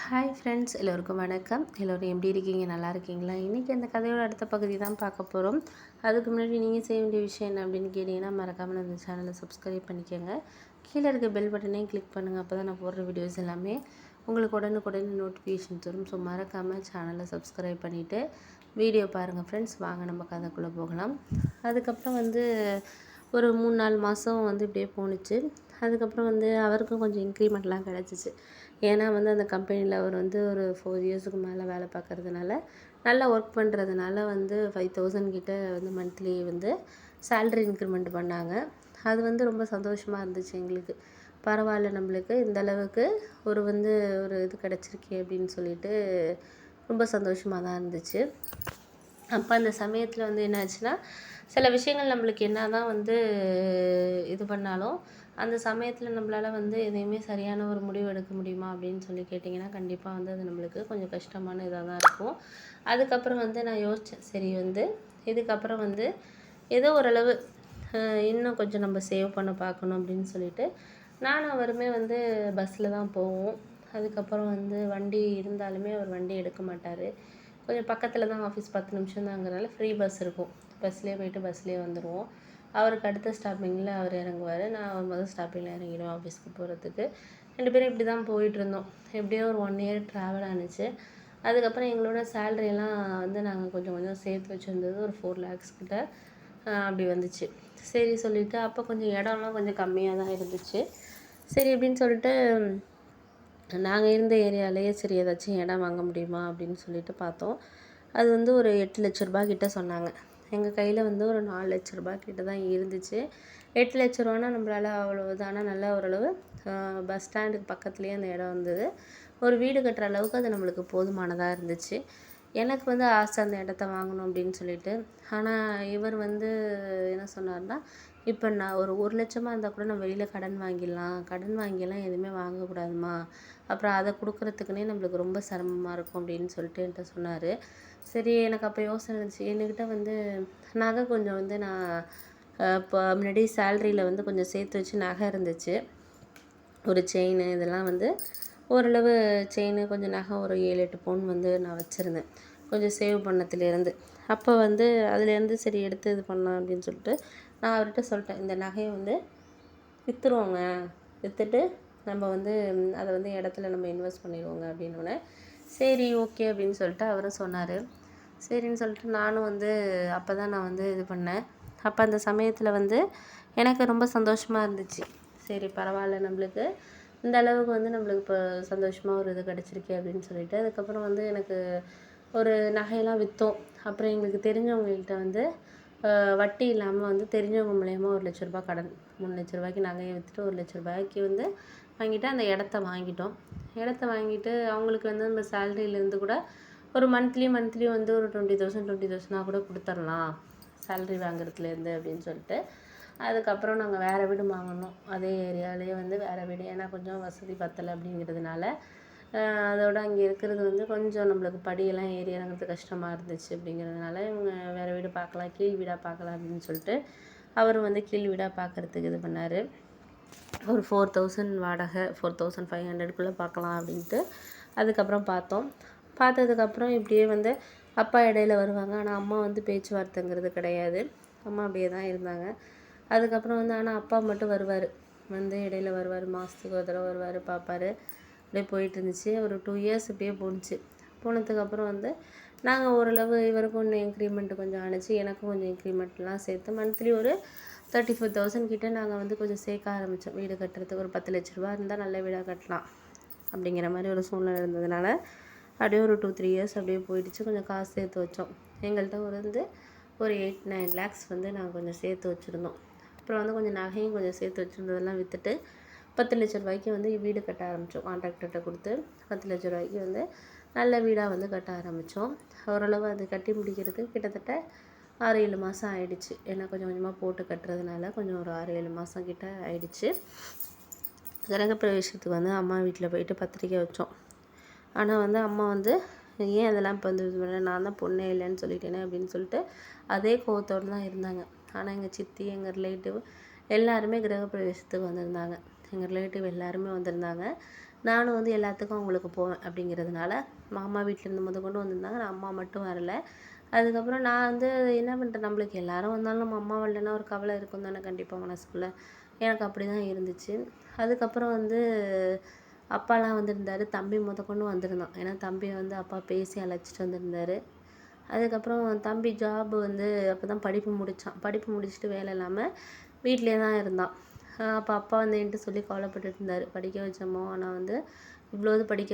Hi friends, எல்லோருக்கும் வணக்கம். எல்லோரும் எப்படி இருக்கீங்க? நல்லா இருக்கீங்களா? இன்றைக்கி அந்த கதையோட அடுத்த பகுதி தான் பார்க்க போகிறோம். அதுக்கு முன்னாடி நீங்கள் செய்ய வேண்டிய விஷயம் என்ன அப்படின்னு கேட்டிங்கன்னா, மறக்காமல் அந்த சேனலை சப்ஸ்கிரைப் பண்ணிக்கோங்க. கீழே இருக்க பெல் பட்டனையும் கிளிக் பண்ணுங்கள். அப்போ தான் நான் போடுற வீடியோஸ் எல்லாமே உங்களுக்கு உடனுக்குடனே நோட்டிஃபிகேஷன் தரும். ஸோ மறக்காமல் சேனலை சப்ஸ்கிரைப் பண்ணிவிட்டு வீடியோ பாருங்கள் ஃப்ரெண்ட்ஸ். வாங்க நம்ம கதைக்குள்ளே போகலாம். அதுக்கப்புறம் ஒரு 3-4 மாதம் இப்படியே போணுச்சு. அதுக்கப்புறம் அவருக்கும் கொஞ்சம் இன்க்ரிமெண்ட்லாம் கிடச்சிச்சு. ஏன்னா அந்த கம்பெனியில் அவர் ஒரு 4 இயர்ஸுக்கு மேலே வேலை பார்க்குறதுனால, நல்லா ஒர்க் பண்ணுறதுனால 5000 கிட்ட மந்த்லி சேலரி இன்க்ரிமெண்ட் பண்ணாங்க. அது ரொம்ப சந்தோஷமாக இருந்துச்சு எங்களுக்கு. பரவாயில்ல, நம்மளுக்கு இந்த அளவுக்கு ஒரு இது கிடச்சிருக்கே அப்படின்னு சொல்லிட்டு ரொம்ப சந்தோஷமாக தான் இருந்துச்சு. அப்போ அந்த சமயத்தில் என்னாச்சுன்னா, சில விஷயங்கள் நம்மளுக்கு என்ன தான் இது பண்ணாலும், அந்த சமயத்தில் நம்மளால் எதையுமே சரியான ஒரு முடிவு எடுக்க முடியுமா அப்படின்னு சொல்லி கேட்டிங்கன்னா, கண்டிப்பாக அது நம்மளுக்கு கொஞ்சம் கஷ்டமான இதாக தான் இருக்கும். அதுக்கப்புறம் நான் யோசித்தேன், சரி இதுக்கப்புறம் ஏதோ ஓரளவு இன்னும் கொஞ்சம் நம்ம சேவ் பண்ண பார்க்கணும் அப்படின்னு சொல்லிட்டு, நானும் அவருமே பஸ்ஸில் தான் போவோம். அதுக்கப்புறம் வண்டி இருந்தாலுமே அவர் வண்டி எடுக்க மாட்டார். கொஞ்சம் பக்கத்தில் தான் ஆஃபீஸ், 10 நிமிஷம் தாங்கிறனால ஃப்ரீ பஸ் இருக்கும். பஸ்லேயே போயிட்டு பஸ்லேயே வந்துடுவோம். அவருக்கு அடுத்த ஸ்டாப்பிங்கில் அவர் இறங்குவார். நான் முதல் ஸ்டாப்பிங்கில் இறங்கிடுவேன் ஆஃபீஸ்க்கு போகிறதுக்கு. 2 பேரும் இப்படி தான் போயிட்டுருந்தோம். எப்படியோ ஒரு 1 இயர் ட்ராவல் ஆணுச்சு. அதுக்கப்புறம் எங்களோட சேலரியெல்லாம் நாங்கள் கொஞ்சம் கொஞ்சம் சேர்த்து வச்சுருந்தது ஒரு 4 lakhs கிட்ட அப்படி வந்துச்சு. சரி சொல்லிவிட்டு, அப்போ கொஞ்சம் இடம்லாம் கொஞ்சம் கம்மியாக தான் இருந்துச்சு. சரி அப்படின்னு சொல்லிட்டு, நாங்கள் இருந்த ஏரியாவிலேயே சரி ஏதாச்சும் இடம் வாங்க முடியுமா அப்படின்னு சொல்லிட்டு பார்த்தோம். அது ஒரு 8 லட்ச ரூபா கிட்ட சொன்னாங்க. எங்கள் கையில் ஒரு 4 லட்ச ரூபா கிட்ட தான் இருந்துச்சு. 8 லட்ச ரூபானா நம்மளால் அவ்வளோதான். ஆனால் நல்லா ஓரளவு பஸ் ஸ்டாண்டுக்கு பக்கத்துலேயே அந்த இடம் இருந்தது. ஒரு வீடு கட்டுற அளவுக்கு அது நம்மளுக்கு போதுமானதாக இருந்துச்சு. எனக்கு ஆசை அந்த இடத்த வாங்கணும் அப்படின்னு சொல்லிட்டு. ஆனால் இவர் என்ன சொன்னார்னா, இப்போ நான் ஒரு 1 லட்சமாக இருந்தால் கூட நம்ம வெளியில் கடன் வாங்கிடலாம். கடன் வாங்கியெல்லாம் எதுவுமே வாங்கக்கூடாதுமா. அப்புறம் அதை கொடுக்குறதுக்குன்னே நம்மளுக்கு ரொம்ப சிரமமாக இருக்கும் அப்படின்னு சொல்லிட்டு என்கிட்ட சொன்னார். சரி, எனக்கு அப்போ யோசனை இருந்துச்சு. என்கிட்ட நகை கொஞ்சம் நான் இப்போ முன்னாடி சேலரியில் கொஞ்சம் சேர்த்து வச்சு நகை இருந்துச்சு. ஒரு செயின் இதெல்லாம் ஓரளவு செயின், கொஞ்சம் நகை, ஒரு 7-8 பவுன் நான் வச்சுருந்தேன். கொஞ்சம் சேவ் பண்ணதுலேருந்து. அப்போ அதுலேருந்து சரி எடுத்து இது பண்ணலாம் அப்படின்னு சொல்லிட்டு நான் அவர்கிட்ட சொல்லிட்டேன், இந்த நகையை விற்றுருவோங்க. விற்றுட்டு நம்ம அதை இடத்துல நம்ம இன்வெஸ்ட் பண்ணிடுவோங்க அப்படின்னோடனே, சரி ஓகே அப்படின்னு சொல்லிட்டு அவரும் சொன்னார். சரின்னு சொல்லிட்டு நானும் அப்போ தான் நான் இது பண்ணேன். அப்போ அந்த சமயத்தில் எனக்கு ரொம்ப சந்தோஷமாக இருந்துச்சு. சரி பரவாயில்ல, நம்மளுக்கு இந்த அளவுக்கு நம்மளுக்கு இப்போ சந்தோஷமாக ஒரு இது கிடச்சிருக்கே அப்படின்னு சொல்லிட்டு, அதுக்கப்புறம் எனக்கு ஒரு நகையெல்லாம் விற்றோம். அப்புறம் எங்களுக்கு தெரிஞ்சவங்கள்கிட்ட வட்டி இல்லாமல் தெரிஞ்சவங்க மூலயமா 1 லட்ச ரூபா கடன், 3 லட்ச ரூபாய்க்கு நகையை விற்றுட்டு 1 லட்ச ரூபாய்க்கு வாங்கிட்டு அந்த இடத்த வாங்கிட்டோம். இடத்த வாங்கிட்டு அவங்களுக்கு நம்ம சேலரியிலேருந்து கூட ஒரு மந்த்லி ஒரு 20,000 கூட கொடுத்துர்லாம் சேலரி வாங்குறதுலேருந்து அப்படின்னு சொல்லிட்டு, அதுக்கப்புறம் நாங்கள் வேறு வீடு வாங்கினோம். அதே ஏரியாவிலேயே வேறு வீடு. ஏன்னா கொஞ்சம் வசதி பத்தலை அப்படிங்கிறதுனால, அதோடு அங்கே இருக்கிறது கொஞ்சம் நம்மளுக்கு படியெல்லாம் ஏறி இறங்குறது கஷ்டமாக இருந்துச்சு. அப்படிங்கிறதுனால இவங்க வேறு வீடு பார்க்கலாம், கீழ் வீடாக பார்க்கலாம் அப்படின்னு சொல்லிட்டு அவரும் கீழ் வீடாக பார்க்குறதுக்கு இது பண்ணார். ஒரு 4,000 வாடகை, 4,500க்குள்ளே பார்க்கலாம் அப்படின்ட்டு அதுக்கப்புறம் பார்த்தோம். பார்த்ததுக்கப்புறம் இப்படியே அப்பா இடையில வருவாங்க. ஆனால் அம்மா பேச்சுவார்த்தைங்கிறது கிடையாது. அம்மா அப்படியே தான் இருந்தாங்க. அதுக்கப்புறம் ஆனால் அப்பா மட்டும் வருவார். இடையில வருவார், மாதத்துக்கு ஒரு தடவை வருவார், பார்ப்பார். அப்படியே போயிட்டு இருந்துச்சு. ஒரு 2 இயர்ஸ் இப்படியே போணுச்சு. போனதுக்கப்புறம் நாங்கள் ஓரளவு இவருக்கும் இன்னும் இன்க்ரிமெண்ட் கொஞ்சம் ஆணுச்சு. எனக்கும் கொஞ்சம் இன்க்ரிமெண்ட்லாம் சேர்த்து மந்த்லி ஒரு 34,000 கிட்ட நாங்கள் கொஞ்சம் சேர்க்க ஆரம்பித்தோம். வீடு கட்டுறதுக்கு ஒரு 10 லட்ச ரூபா இருந்தால் நல்ல வீடாக கட்டலாம் அப்படிங்கிற மாதிரி ஒரு சூழ்நிலை இருந்ததுனால, அப்படியே ஒரு 2-3 இயர்ஸ் அப்படியே போயிடுச்சு. கொஞ்சம் காசு சேர்த்து வச்சோம். எங்கள்கிட்ட ஒரு 8-9 lakhs நாங்கள் கொஞ்சம் சேர்த்து வச்சுருந்தோம். அப்புறம் கொஞ்சம் நகையும் கொஞ்சம் சேர்த்து வச்சுருந்ததெல்லாம் விற்றுட்டு 10 லட்ச ரூபாய்க்கு வீடு கட்ட ஆரம்பித்தோம். கான்ட்ராக்டர்கிட்ட கொடுத்து 10 லட்ச ரூபாய்க்கு நல்ல வீடாக கட்ட ஆரம்பித்தோம். ஓரளவு அது கட்டி முடிக்கிறதுக்கு கிட்டத்தட்ட 6-7 மாதம் ஆயிடுச்சு. ஏன்னா கொஞ்சம் கொஞ்சமாக போட்டு கட்டுறதுனால கொஞ்சம் ஒரு 6-7 மாதம் கிட்ட ஆயிடுச்சு. கிரகப்பிரவேசத்துக்கு அம்மா வீட்டில் போயிட்டு பத்திரிக்கை வச்சோம். ஆனால் அம்மா ஏன் அதெல்லாம் இப்போ இது பண்ண, நான் தான் பொண்ணே இல்லைன்னு சொல்லிட்டேனே அப்படின்னு சொல்லிட்டு அதே கோவத்தோடு தான் இருந்தாங்க. ஆனால் எங்கள் சித்தி, எங்கள் ரிலேட்டிவ் எல்லாருமே கிரகப்பிரவேசத்துக்கு வந்திருந்தாங்க. எங்கள் ரிலேட்டிவ் எல்லாருமே வந்திருந்தாங்க. நானும் வந்து எல்லாத்துக்கும் அவங்களுக்கு போவேன் அப்படிங்கிறதுனால மாமா வீட்டிலேருந்து முதற்கொண்டு வந்திருந்தாங்க. நான் அம்மா மட்டும் வரல. அதுக்கப்புறம் நான் வந்து என்ன பண்ணுறேன், நம்மளுக்கு எல்லாரும் வந்தாலும் நம்ம அம்மா வரலன்னா ஒரு கவலை இருக்கும் தானே கண்டிப்பாக மனசுக்குள்ளே. எனக்கு அப்படி தான் இருந்துச்சு. அதுக்கப்புறம் வந்து அப்பாலாம் வந்திருந்தார். தம்பி முதற்கொண்டு வந்திருந்தான். ஏன்னா தம்பியை வந்து அப்பா பேசி அழைச்சிட்டு வந்திருந்தார். அதுக்கப்புறம் தம்பி ஜாப் வந்து அப்போ தான் படிப்பு முடித்தான். படிப்பு முடிச்சுட்டு வேலை இல்லாமல் வீட்டிலே தான் இருந்தான். அப்போ அப்பா வந்து என்கிட்ட சொல்லி கவலைப்பட்டுட்டு இருந்தார். படிக்க வச்சோமோ ஆனால் வந்து இவ்வளோ இது படிக்க